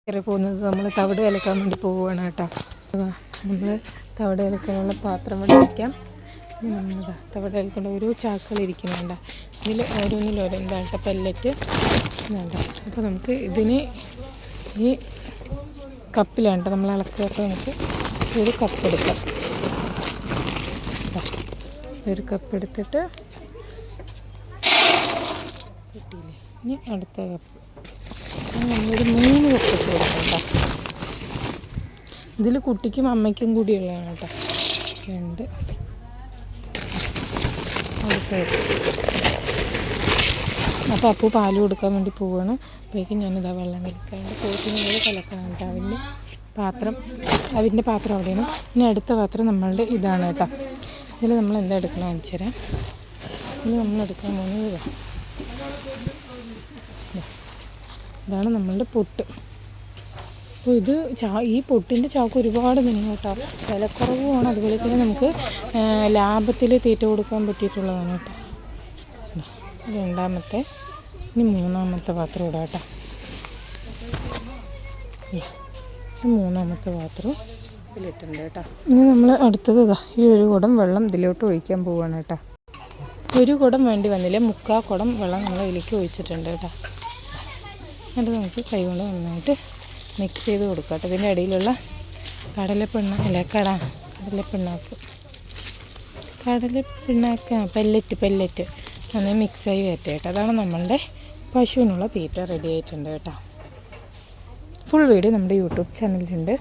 കയറി പോകുന്നത് നമ്മൾ തവിട് കലക്കാൻ വേണ്ടി പോവുകയാണ് കേട്ടോ. നമ്മൾ തവിട് കലക്കാനുള്ള പാത്രം ഇവിടെ വയ്ക്കാം. തവിട് കലക്കേണ്ട ഓരോ ചാക്കുകൾ ഇരിക്കുന്നുണ്ട്. ഇതിൽ ഓരോന്നിലും എന്താ പെല്ലറ്റ് വേണ്ട. അപ്പോൾ നമുക്ക് ഇതിന് ഈ കപ്പിലാണ് നമ്മൾ അളക്കുക. അപ്പോൾ നമുക്ക് ഒരു കപ്പ് എടുക്കാം. ഒരു കപ്പ് എടുത്തിട്ട് കിട്ടിയില്ലേ, ഇനി അടുത്ത കപ്പ് നമ്മളൊരു 3 കപ്പ് ഇട്ട് കൊടുക്കാം കേട്ടോ. ഇതിൽ കുട്ടിക്കും അമ്മയ്ക്കും കൂടിയുള്ളതാണ് കേട്ടോ. 2 അപ്പോൾ അപ്പു പാല് കൊടുക്കാൻ വേണ്ടി പോവുകയാണ്. അപ്പോഴേക്കും ഞാനിതാ വെള്ളം കലക്കാണ്ട് പോത്തിനുള്ളിൽ കലക്കണം കേട്ടോ. അതിൻ്റെ പാത്രം അവിടെയാണ്. ഇനി അടുത്ത പാത്രം നമ്മളുടെ ഇതാണ് കേട്ടോ. ഇതിൽ നമ്മൾ എന്താ എടുക്കണം കാണിച്ചു തരാം. ഇതിൽ നമ്മൾ എടുക്കാൻ പോകുന്നത് ഇതാണ് നമ്മളുടെ പൊട്ട്. അപ്പോൾ ഇത് ഈ പൊട്ടിൻ്റെ ചാക്ക് ഒരുപാട് തന്നെ കേട്ടോ. വിലക്കുറവുമാണ്. അതുപോലെ തന്നെ നമുക്ക് ലാഭത്തിൽ തീറ്റ കൊടുക്കാൻ പറ്റിയിട്ടുള്ളതാണ് കേട്ടോ. രണ്ടാമത്തെ, ഇനി 3-ാമത്തെ പാത്രം ഇടാം കേട്ടോ. 3-ാമത്തെ പാത്രം ഇതിലിട്ടുണ്ട് കേട്ടോ. ഇനി നമ്മൾ അടുത്തത് ഈ ഒരു കുടം വെള്ളം ഇതിലോട്ട് ഒഴിക്കാൻ പോവുകയാണ് കേട്ടോ. ഒരു കുടം വേണ്ടി വന്നില്ല, 3/4 കുടം വെള്ളം നമ്മൾ ഇതിലേക്ക് ഒഴിച്ചിട്ടുണ്ട് കേട്ടോ. എന്നിട്ട് നമുക്ക് കൈകൊണ്ട് നന്നായിട്ട് മിക്സ് ചെയ്ത് കൊടുക്കാം കേട്ടോ. ഇതിൻ്റെ ഇടയിലുള്ള കടലപ്പിണ്ണാക്ക് പെല്ലറ്റ് നന്നായി മിക്സായി വരട്ടെ കേട്ടോ. അതാണ് നമ്മളുടെ പശുവിനുള്ള തീറ്റ റെഡി ആയിട്ടുണ്ട് കേട്ടോ. ഫുൾ വീഡിയോ നമ്മുടെ യൂട്യൂബ് ചാനലിലുണ്ട്.